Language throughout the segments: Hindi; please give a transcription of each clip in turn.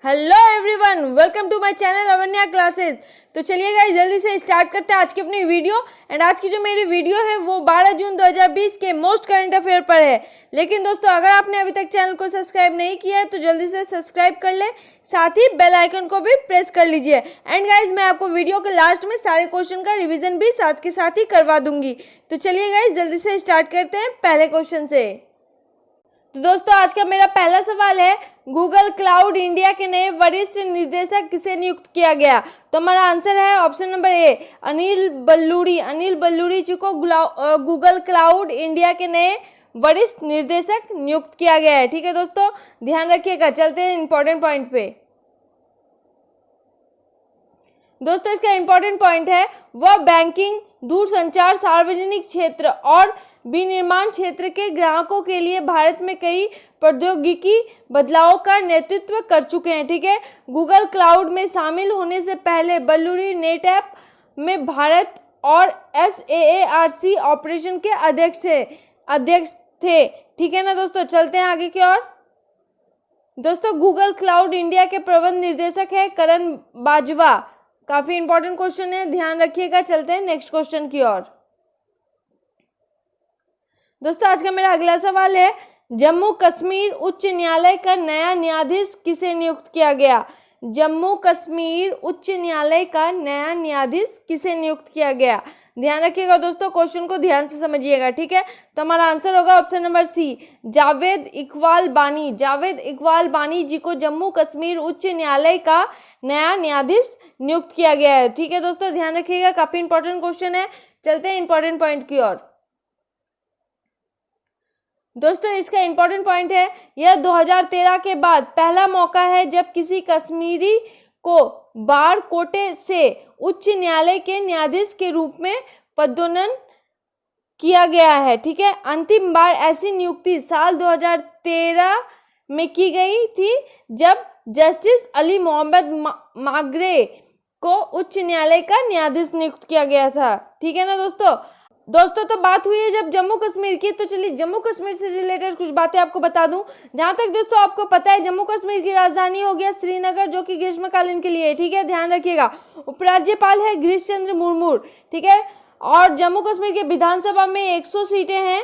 Hello everyone, welcome to my channel Avanya classes. तो चलिए गाइस जल्दी से स्टार्ट करते हैं आज की अपनी वीडियो। एंड आज की जो मेरी वीडियो है वो 12 जून 2020 के मोस्ट करंट अफेयर पर है। लेकिन दोस्तों, अगर आपने अभी तक चैनल को सब्सक्राइब नहीं किया है तो जल्दी से सब्सक्राइब कर ले, साथ ही बेल आइकन को भी प्रेस कर लीजिए। एंड गाइज मैं आपको वीडियो के लास्ट में सारे क्वेश्चन का रिविजन भी साथ के साथ ही करवा दूंगी। तो चलिए गाइज जल्दी से स्टार्ट करते हैं पहले क्वेश्चन से। तो दोस्तों, आज का मेरा पहला सवाल है, गूगल क्लाउड इंडिया के नए वरिष्ठ निदेशक किसे नियुक्त किया गया? तो हमारा आंसर है option number A, Anil Balluri. Anil Balluri ji को गूगल क्लाउड इंडिया के नए वरिष्ठ निर्देशक नियुक्त किया गया है। ठीक है दोस्तों, ध्यान रखिएगा। चलते हैं इंपॉर्टेंट पॉइंट पे। दोस्तों, इसका इंपॉर्टेंट पॉइंट है वह बैंकिंग, दूरसंचार, सार्वजनिक क्षेत्र और विनिर्माण क्षेत्र के ग्राहकों के लिए भारत में कई प्रौद्योगिकी बदलावों का नेतृत्व कर चुके हैं। ठीक है, गूगल क्लाउड में शामिल होने से पहले बल्लूरी नेटऐप में भारत और SAARC ऑपरेशन के अध्यक्ष थे। ठीक है ना दोस्तों, चलते हैं आगे की ओर। दोस्तों, गूगल क्लाउड इंडिया के प्रबंध निर्देशक है करण बाजवा। काफी इंपॉर्टेंट क्वेश्चन है, ध्यान रखिएगा। चलते हैं नेक्स्ट क्वेश्चन की ओर। दोस्तों, आज का मेरा अगला सवाल है, जम्मू कश्मीर उच्च न्यायालय का नया न्यायाधीश किसे नियुक्त किया गया? जम्मू कश्मीर उच्च न्यायालय का नया न्यायाधीश किसे नियुक्त किया गया? ध्यान रखिएगा दोस्तों, क्वेश्चन को ध्यान से समझिएगा। ठीक है, तो हमारा आंसर होगा option number C, Javed Iqbal Bani. Javed Iqbal बानी जी को जम्मू कश्मीर उच्च न्यायालय का नया न्यायाधीश नियुक्त किया गया है। ठीक है दोस्तों, ध्यान रखिएगा, काफी इंपॉर्टेंट क्वेश्चन है। चलते हैं इंपॉर्टेंट पॉइंट की ओर। दोस्तों, इसका इंपॉर्टेंट पॉइंट है, यह 2013 के बाद पहला मौका है जब किसी कश्मीरी को बार कोटे से उच्च न्यायालय के न्यायाधीश के रूप में पदोन्नत किया गया है। ठीक है, अंतिम बार ऐसी नियुक्ति साल 2013 में की गई थी जब जस्टिस अली मोहम्मद मागरे को उच्च न्यायालय का न्यायाधीश नियुक्त किया गया था। ठीक है ना दोस्तों, तो बात हुई है जब जम्मू कश्मीर की, तो चलिए जम्मू कश्मीर से रिलेटेड कुछ बातें आपको बता दूं। जहां तक दोस्तों आपको पता है, जम्मू कश्मीर की राजधानी हो गया श्रीनगर, जो कि ग्रीष्मकालीन के लिए है। ठीक है, ध्यान रखिएगा। उपराज्यपाल है गिरीश चंद्र मुर्मू। ठीक है, और जम्मू कश्मीर के विधानसभा में 100 सीटें हैं।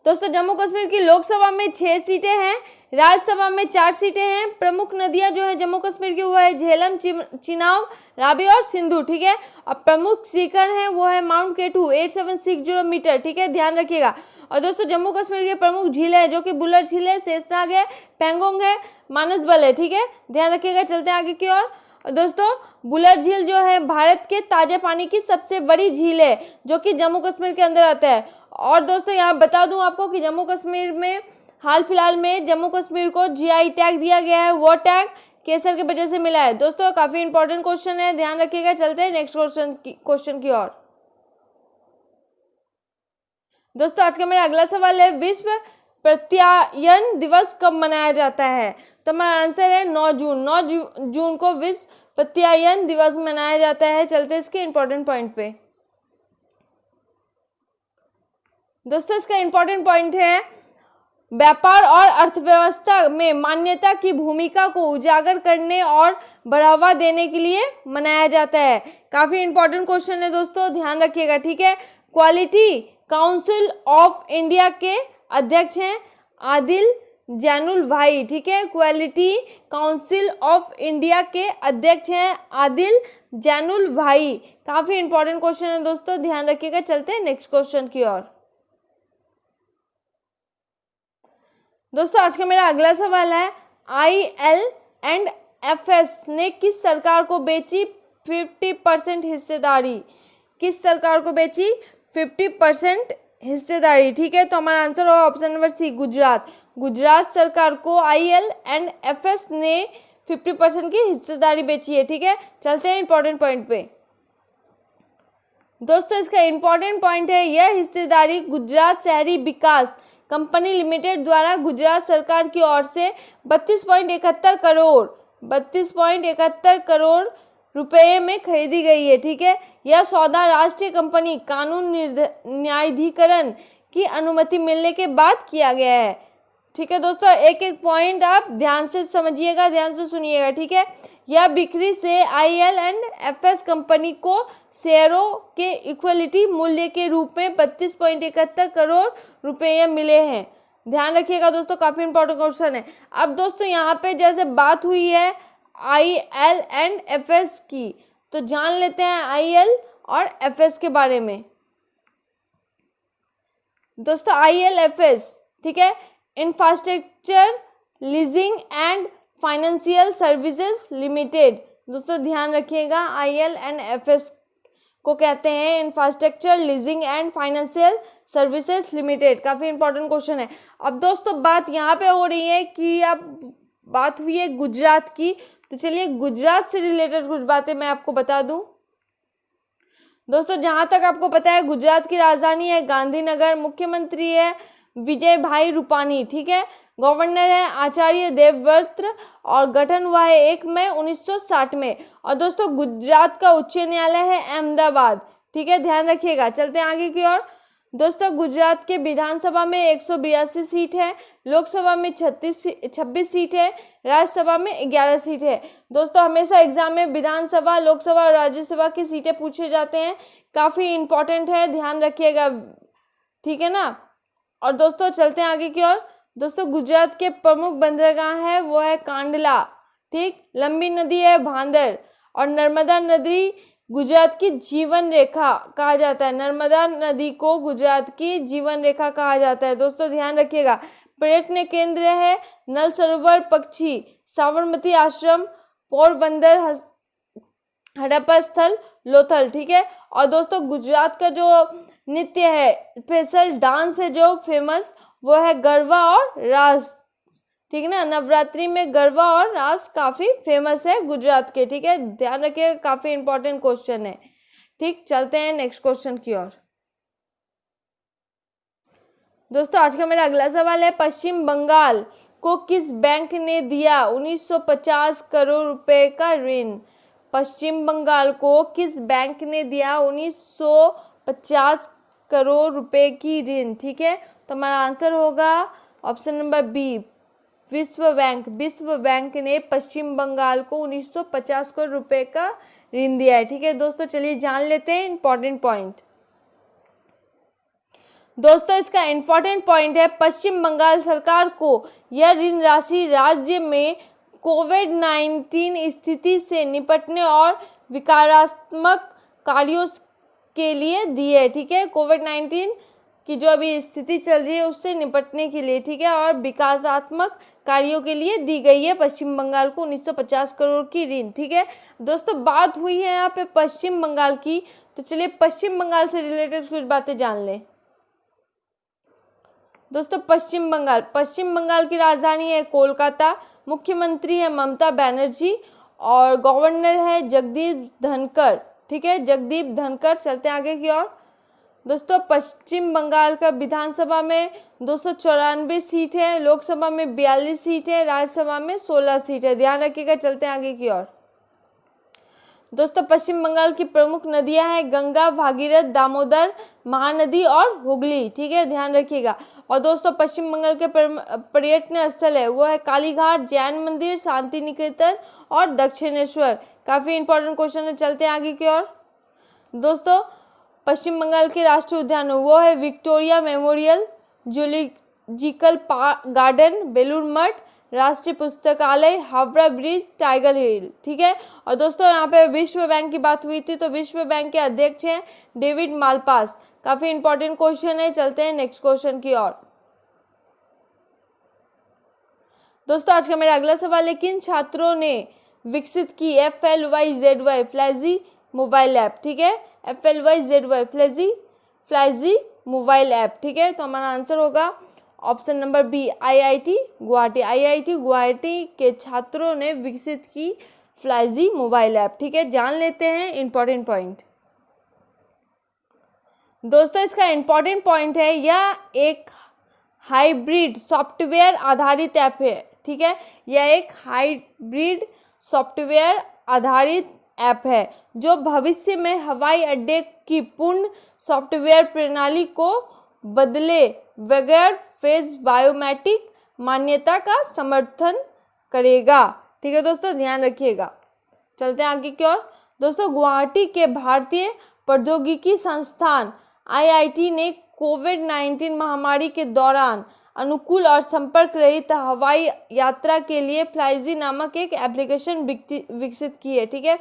दोस्तों, जम्मू कश्मीर की लोकसभा में 6 सीटें हैं, राज्यसभा में 4 सीटें हैं। प्रमुख नदियां जो है जम्मू कश्मीर की वो है झेलम, चिनाब, रावी और सिंधु। ठीक है, और प्रमुख शिखर है वो है माउंट केटू 8760 मीटर। ठीक है, ध्यान रखिएगा। और दोस्तों, जम्मू कश्मीर के प्रमुख झीलें हैं जो कि बुलर झील है, शेषनाग है, पेंगोंग है, मानसबल है। ठीक है, ध्यान रखिएगा। चलते हैं आगे की ओर। दोस्तों, बुलर झील जो है भारत के ताजा पानी की सबसे बड़ी झील है जो कि जम्मू कश्मीर के अंदर आता है। और दोस्तों, यहाँ बता दूं आपको कि जम्मू कश्मीर में हाल फिलहाल में जम्मू कश्मीर को GI टैग दिया गया है। वो टैग केसर की वजह से मिला है। दोस्तों, काफी इंपॉर्टेंट क्वेश्चन है, ध्यान रखिएगा। चलते हैं नेक्स्ट क्वेश्चन की ओर। दोस्तों, आज का मेरा अगला सवाल है, विश्व प्रत्यायन दिवस कब मनाया जाता है? तो हमारा आंसर है 9 जून। 9 जून को विश्व प्रत्यायन दिवस मनाया जाता है। चलते हैं इसके इंपॉर्टेंट पॉइंट पे। दोस्तों, इसका इंपॉर्टेंट पॉइंट है, व्यापार और अर्थव्यवस्था में मान्यता की भूमिका को उजागर करने और बढ़ावा देने के लिए मनाया जाता है। काफी इंपॉर्टेंट क्वेश्चन है दोस्तों, ध्यान रखिएगा। ठीक है, क्वालिटी काउंसिल ऑफ इंडिया के अध्यक्ष हैं आदिल जैनुल भाई। ठीक है, क्वालिटी काउंसिल ऑफ इंडिया के अध्यक्ष हैं आदिल जैनुल भाई। काफी इंपॉर्टेंट क्वेश्चन है दोस्तों, ध्यान रखिएगा। चलते हैं नेक्स्ट क्वेश्चन की ओर। दोस्तों, आज का मेरा अगला सवाल है, IL&FS ने किस सरकार को बेची 50% हिस्सेदारी? किस सरकार को बेची 50% हिस्सेदारी? ठीक है, तो हमारा आंसर होगा option number C, Gujarat. Gujarat सरकार को IL&FS ने 50% की हिस्सेदारी बेची है। ठीक है, चलते हैं इंपॉर्टेंट पॉइंट पे। दोस्तों, इसका इंपॉर्टेंट पॉइंट है, यह हिस्सेदारी गुजरात शहरी विकास कंपनी लिमिटेड द्वारा गुजरात सरकार की ओर से 32.71 करोड़ रुपए में खरीदी गई है। ठीक है, यह सौदा राष्ट्रीय कंपनी कानून न्यायाधिकरण की अनुमति मिलने के बाद किया गया है। ठीक है दोस्तों, एक एक पॉइंट आप ध्यान से समझिएगा, ध्यान से सुनिएगा, ठीक है। यह बिक्री से IL&FS कंपनी को शेयरों के इक्विटी मूल्य के रूप में 32.71 करोड़ रुपये मिले हैं। ध्यान रखिएगा दोस्तों, काफी इंपॉर्टेंट क्वेश्चन है। अब दोस्तों यहाँ पे जैसे बात हुई है IL&FS की, तो जान लेते हैं IL और FS के बारे में। दोस्तों IL&FS, ठीक है, infrastructure leasing and financial services limited. दोस्तों ध्यान रखिएगा, IL&FS को कहते हैं infrastructure leasing and financial services limited. काफ़ी इंपॉर्टेंट क्वेश्चन है। अब दोस्तों बात यहाँ पे हो रही है कि अब बात हुई है गुजरात की, तो चलिए गुजरात से रिलेटेड कुछ बातें मैं आपको बता दूं। दोस्तों जहाँ तक आपको पता है गुजरात की राजधानी है गांधीनगर, मुख्यमंत्री है विजय भाई रूपानी, ठीक है, गवर्नर है आचार्य देवव्रत और गठन हुआ है 1 मई 1960 में। और दोस्तों गुजरात का उच्च न्यायालय है अहमदाबाद, ठीक है, ध्यान रखिएगा। चलते हैं आगे की ओर। दोस्तों गुजरात के विधानसभा में 182 सीट है, लोकसभा में 26 सीट है, राज्यसभा में 11 सीट है। दोस्तों हमेशा एग्जाम में विधानसभा, लोकसभा और राज्यसभा की सीटें पूछे जाते हैं, काफ़ी इंपॉर्टेंट है, ध्यान रखिएगा, ठीक है ना। और दोस्तों चलते हैं आगे की ओर। दोस्तों गुजरात के प्रमुख बंदरगाह है वो है कांडला, ठीक, लंबी नदी है भांदर, और नर्मदा नदी गुजरात की जीवन रेखा कहा जाता है। नर्मदा नदी को गुजरात की जीवन रेखा कहा जाता है। दोस्तों ध्यान रखिएगा। पर्यटन केंद्र है नल सरोवर, पक्षी, साबरमती आश्रम, पोरबंदर, हड़प्पा स्थल, लोथल, ठीक है। और दोस्तों गुजरात का जो नृत्य है, स्पेशल डांस है जो फेमस, वो है गरबा और रास, ठीक है ना। नवरात्रि में गरबा और रास काफ़ी फेमस है गुजरात के, ठीक है, ध्यान रखिए, काफ़ी इंपॉर्टेंट क्वेश्चन है, ठीक। चलते हैं नेक्स्ट क्वेश्चन की ओर। दोस्तों आज का मेरा अगला सवाल है, पश्चिम बंगाल को किस बैंक ने दिया 1950 करोड़ रुपए का ऋण? पश्चिम बंगाल को किस बैंक ने दिया 1950 करोड़ रुपए की ऋण, ठीक है। तो हमारा आंसर होगा ऑप्शन नंबर बी, विश्व बैंक। विश्व बैंक ने पश्चिम बंगाल को 1950 करोड़ रुपए का ऋण दिया है, ठीक है। दोस्तों चलिए जान लेते हैं इंपॉर्टेंट पॉइंट। दोस्तों इसका इंपॉर्टेंट पॉइंट है, पश्चिम बंगाल सरकार को यह ऋण राशि राज्य में कोविड-19 स्थिति से निपटने और विकासात्मक कार्यों के लिए दी है, ठीक है। कोविड-19 की जो अभी स्थिति चल रही है उससे निपटने के लिए, ठीक है, और विकासात्मक कार्यों के लिए दी गई है पश्चिम बंगाल को 1950 करोड़ की ऋण, ठीक है। दोस्तों बात हुई है यहाँ पे पश्चिम बंगाल की, तो चलिए पश्चिम बंगाल से रिलेटेड कुछ बातें जान लें। दोस्तों पश्चिम बंगाल की राजधानी है कोलकाता, मुख्यमंत्री है ममता बनर्जी और गवर्नर है जगदीप धनखड़, ठीक है, जगदीप धनखड़। चलते हैं आगे की ओर। दोस्तों पश्चिम बंगाल का विधानसभा में 294 सीट है, लोकसभा में 42 सीट है, राज्यसभा में 16 सीट है, ध्यान रखिएगा। चलते हैं आगे की ओर। दोस्तों पश्चिम बंगाल की प्रमुख नदियां हैं गंगा, भागीरथ, दामोदर, महानदी और हुगली, ठीक है, ध्यान रखिएगा। और दोस्तों पश्चिम बंगाल के पर्यटन स्थल है वो है कालीघाट, जैन मंदिर, शांति निकेतन और दक्षिणेश्वर। काफ़ी इंपॉर्टेंट क्वेश्चन है, चलते हैं आगे की ओर। दोस्तों पश्चिम बंगाल के राष्ट्रीय उद्यान वो है Victoria memorial, zoological garden, Belur Math, राष्ट्रीय पुस्तकालय, हावड़ा ब्रिज, टाइगर हिल, ठीक है। और दोस्तों यहाँ पे विश्व बैंक की बात हुई थी, तो विश्व बैंक के अध्यक्ष हैं डेविड मालपास। काफ़ी इंपॉर्टेंट क्वेश्चन है, चलते हैं नेक्स्ट क्वेश्चन की ओर। दोस्तों आज का मेरा अगला सवाल है, किन छात्रों ने विकसित की FLYZY फ्लैजी मोबाइल ऐप, ठीक है, FLYZY फ्लैजी मोबाइल ऐप, ठीक है। तो हमारा आंसर होगा option number B, IIT Guwahati. IIT Guwahati के छात्रों ने विकसित की फ्लैजी मोबाइल ऐप, ठीक है। जान लेते हैं इंपॉर्टेंट पॉइंट। दोस्तों इसका इंपॉर्टेंट पॉइंट है, यह एक हाइब्रिड सॉफ्टवेयर आधारित ऐप है, ठीक है, यह एक हाइब्रिड सॉफ्टवेयर आधारित ऐप है जो भविष्य में हवाई अड्डे की पूर्ण सॉफ्टवेयर प्रणाली को बदले बगैर फेस बायोमेट्रिक मान्यता का समर्थन करेगा। ठीक है दोस्तों, ध्यान रखिएगा। चलते हैं आगे की ओर। दोस्तों, गुवाहाटी के भारतीय प्रौद्योगिकी संस्थान IIT ने कोविड-19 महामारी के दौरान अनुकूल और संपर्क रहित हवाई यात्रा के लिए फ्लाईजी नामक एक एप्लीकेशन विकसित की है। ठीक है,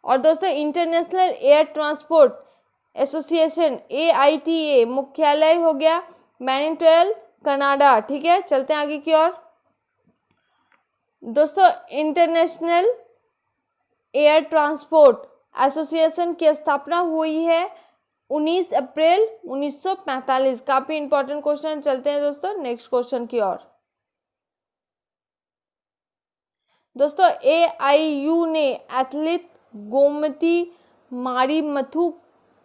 और दोस्तों international air transport association AITA मुख्यालय हो गया मैनिटोबा, कनाडा। ठीक है, चलते हैं आगे की ओर। दोस्तों, इंटरनेशनल एयर ट्रांसपोर्ट एसोसिएशन की स्थापना हुई है 19 अप्रैल 1945। काफी इंपॉर्टेंट क्वेश्चन। चलते हैं दोस्तों नेक्स्ट क्वेश्चन की ओर। दोस्तों, AIU ने एथलीट गोमती मारीमुथु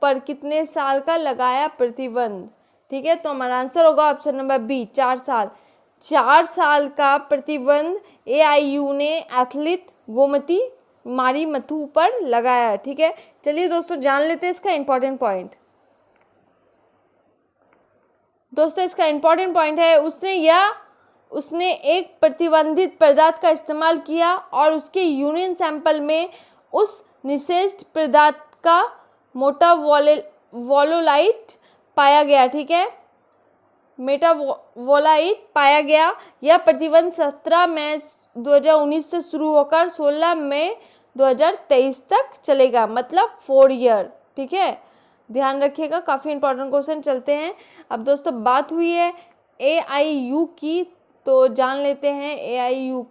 पर कितने साल का लगाया प्रतिबंध? ठीक है, तो हमारा आंसर होगा ऑप्शन नंबर बी, 4 साल। 4 साल का प्रतिबंध AIU ने एथलीट गोमती मारीमुथु पर लगाया। ठीक है, चलिए दोस्तों जान लेते हैं इसका इंपॉर्टेंट पॉइंट। दोस्तों, इसका इंपॉर्टेंट पॉइंट है उसने एक प्रतिबंधित पदार्थ का इस्तेमाल किया और उसके यूरिन सैंपल में उस निषेध पदार्थ का मेटावोलाइट पाया गया। ठीक है, मेटावोलाइट पाया गया। यह प्रतिबंध 17 मई 2019 से शुरू होकर 16 मई 2023 तक चलेगा, मतलब 4 ईयर। ठीक है, ध्यान रखिएगा, काफ़ी इंपॉर्टेंट क्वेश्चन। चलते हैं अब दोस्तों, बात हुई है AIU की, तो जान लेते हैं AIU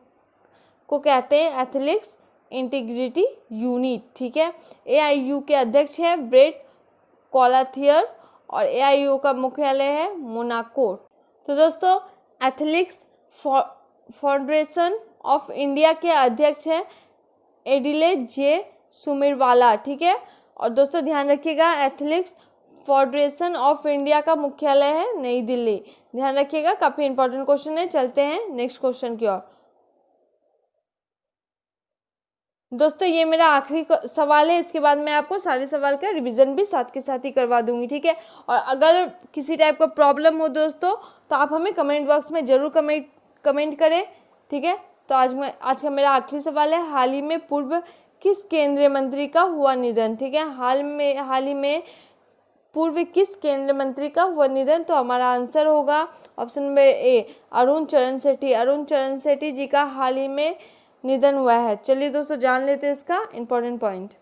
को कहते हैं एथलेटिक्स इंटीग्रिटी यूनिट। ठीक है, AIU के अध्यक्ष है ब्रेट कोलाथियर और AIU का मुख्यालय है मोनाको। तो दोस्तों, एथलेटिक्स फेडरेशन ऑफ इंडिया के अध्यक्ष हैं एडिले J सुमिरवाला। ठीक है, और दोस्तों ध्यान रखिएगा, एथलेटिक्स फेडरेशन ऑफ इंडिया का मुख्यालय है नई दिल्ली। ध्यान रखिएगा, काफी इंपॉर्टेंट क्वेश्चन है। चलते हैं नेक्स्ट क्वेश्चन की ओर। दोस्तों, ये मेरा आखिरी सवाल है, इसके बाद मैं आपको सारे सवाल का रिवीजन भी साथ के साथ ही करवा दूंगी। ठीक है, और अगर किसी टाइप का प्रॉब्लम हो दोस्तों, तो आप हमें कमेंट बॉक्स में जरूर कमेंट करें। ठीक है, तो आज का मेरा आखिरी सवाल है, हाल ही में पूर्व किस केंद्रीय मंत्री का हुआ निधन? ठीक है, हाल ही में पूर्व किस केंद्रीय मंत्री का हुआ निधन? तो हमारा आंसर होगा ऑप्शन नंबर ए, अरुण चरण सेठी। अरुण चरण सेठी जी का हाल ही में निधन हुआ है। चलिए दोस्तों जान लेते हैं इसका इंपॉर्टेंट पॉइंट।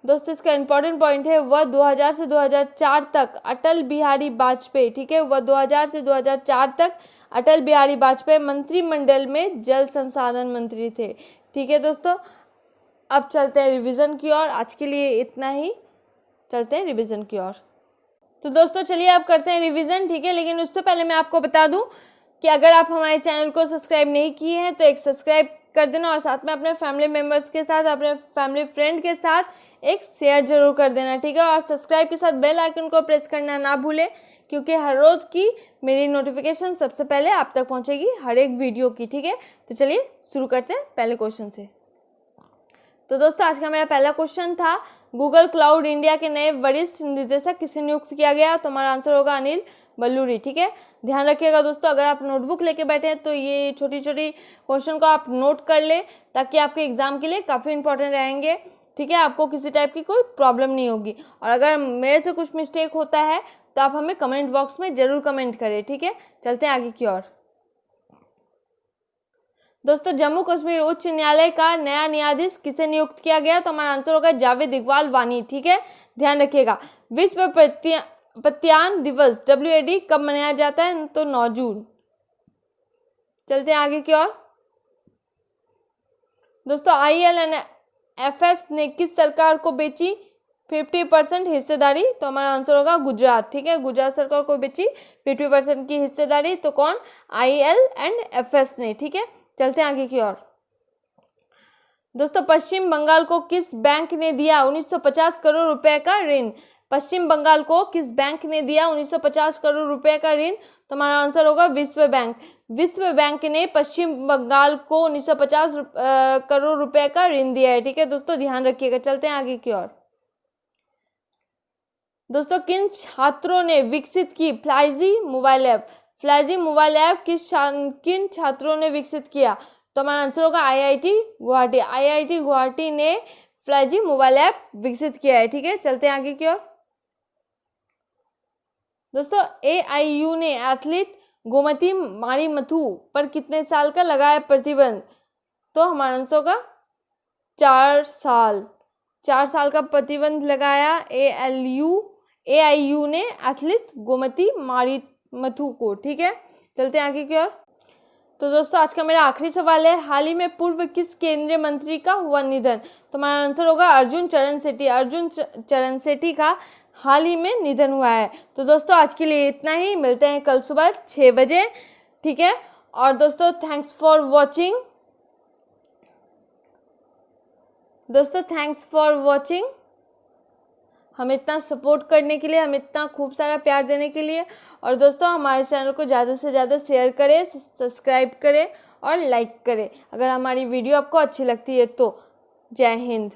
दोस्तों, इसका इंपॉर्टेंट पॉइंट है, वह 2000 से 2004 तक अटल बिहारी वाजपेयी, ठीक है, वह 2000 से 2004 तक अटल बिहारी वाजपेयी मंत्रिमंडल में जल संसाधन मंत्री थे। ठीक है दोस्तों, अब चलते हैं रिवीजन की ओर। आज के लिए इतना ही, चलते हैं रिवीजन की ओर। तो दोस्तों चलिए अब करते हैं रिवीजन। ठीक है, लेकिन उससे पहले मैं आपको बता दूं कि अगर आप हमारे चैनल को सब्सक्राइब नहीं किए हैं तो एक सब्सक्राइब कर देना और साथ में अपने फैमिली मेम्बर्स के साथ, अपने फैमिली फ्रेंड के साथ एक शेयर जरूर कर देना। ठीक है, और सब्सक्राइब के साथ बेल आइकन को प्रेस करना ना भूलें, क्योंकि हर रोज की मेरी नोटिफिकेशन सबसे पहले आप तक पहुंचेगी हर एक वीडियो की। ठीक है, तो चलिए शुरू करते हैं पहले क्वेश्चन से। तो दोस्तों आज का मेरा पहला क्वेश्चन था, गूगल क्लाउड इंडिया के नए वरिष्ठ निदेशक किसे नियुक्त किया गया? तो हमारा आंसर होगा अनिल बलूरी। ठीक है, ध्यान रखिएगा दोस्तों, अगर आप नोटबुक लेके बैठे हैं तो ये छोटी छोटी क्वेश्चन को आप नोट कर ले, ताकि आपके एग्जाम के लिए काफ़ी इंपॉर्टेंट रहेंगे। ठीक है, आपको किसी टाइप की कोई प्रॉब्लम नहीं होगी। और अगर मेरे से कुछ मिस्टेक होता है तो आप हमें कमेंट बॉक्स में जरूर कमेंट करें। ठीक है, चलते हैं आगे की ओर। दोस्तों जम्मू कश्मीर उच्च न्यायालय का नया न्यायाधीश किसे नियुक्त किया गया? तो हमारा आंसर होगा जावेद इकबाल वानी। ठीक है, ध्यान रखिएगा। विश्व पत्यान दिवस WAD कब मनाया जाता है? तो 9 जून। चलते हैं आगे की ओर। दोस्तों IL&FS ने किस सरकार को बेची 50% हिस्सेदारी? तो हमारा आंसर होगा गुजरात। ठीक है, गुजरात सरकार को बेची 50% की हिस्सेदारी। तो कौन? IL&FS ने। ठीक है, चलते हैं आगे की ओर। दोस्तों पश्चिम बंगाल को किस बैंक ने दिया 1950 करोड़ रुपए का ऋण? पश्चिम बंगाल को किस बैंक ने दिया 1950 करोड़ रुपए का ऋण? तो हमारा आंसर होगा विश्व बैंक। विश्व बैंक ने पश्चिम बंगाल को 1950 करोड़ रुपए का ऋण दिया है। ठीक है दोस्तों, ध्यान रखिएगा। चलते हैं आगे की ओर। दोस्तों किन छात्रों ने विकसित की फ्लाईजी मोबाइल ऐप? फ्लैजी मोबाइल ऐप किन छात्रों ने विकसित किया? तो हमारा आंसर होगा आईआईटी गुवाहाटी। आईआईटी गुवाहाटी ने फ्लैजी मोबाइल ऐप विकसित किया है। ठीक है, चलते हैं आगे की ओर। दोस्तों, एआईयू ने एथलीट गोमती मारीमुथु पर कितने साल का लगाया प्रतिबंध? तो हमारा आंसर होगा 4 साल। 4 साल का प्रतिबंध लगाया एआईयू ने एथलीट गोमती मारीमुथु को। ठीक है, चलते हैं आगे की ओर। तो दोस्तों, आज का मेरा आखिरी सवाल है, हाल ही में पूर्व किस केंद्रीय मंत्री का हुआ निधन? तो हमारा आंसर होगा अर्जुन चरण सेठी। अर्जुन चरण सेठी का हाल ही में निधन हुआ है। तो दोस्तों, आज के लिए इतना ही, मिलते हैं कल सुबह 6 बजे। ठीक है, और दोस्तों थैंक्स फॉर वॉचिंग। दोस्तों थैंक्स फॉर वॉचिंग, हमें इतना सपोर्ट करने के लिए, हमें इतना खूब सारा प्यार देने के लिए। और दोस्तों, हमारे चैनल को ज़्यादा से ज़्यादा शेयर करें, सब्सक्राइब करें और लाइक करें अगर हमारी वीडियो आपको अच्छी लगती है तो। जय हिंद।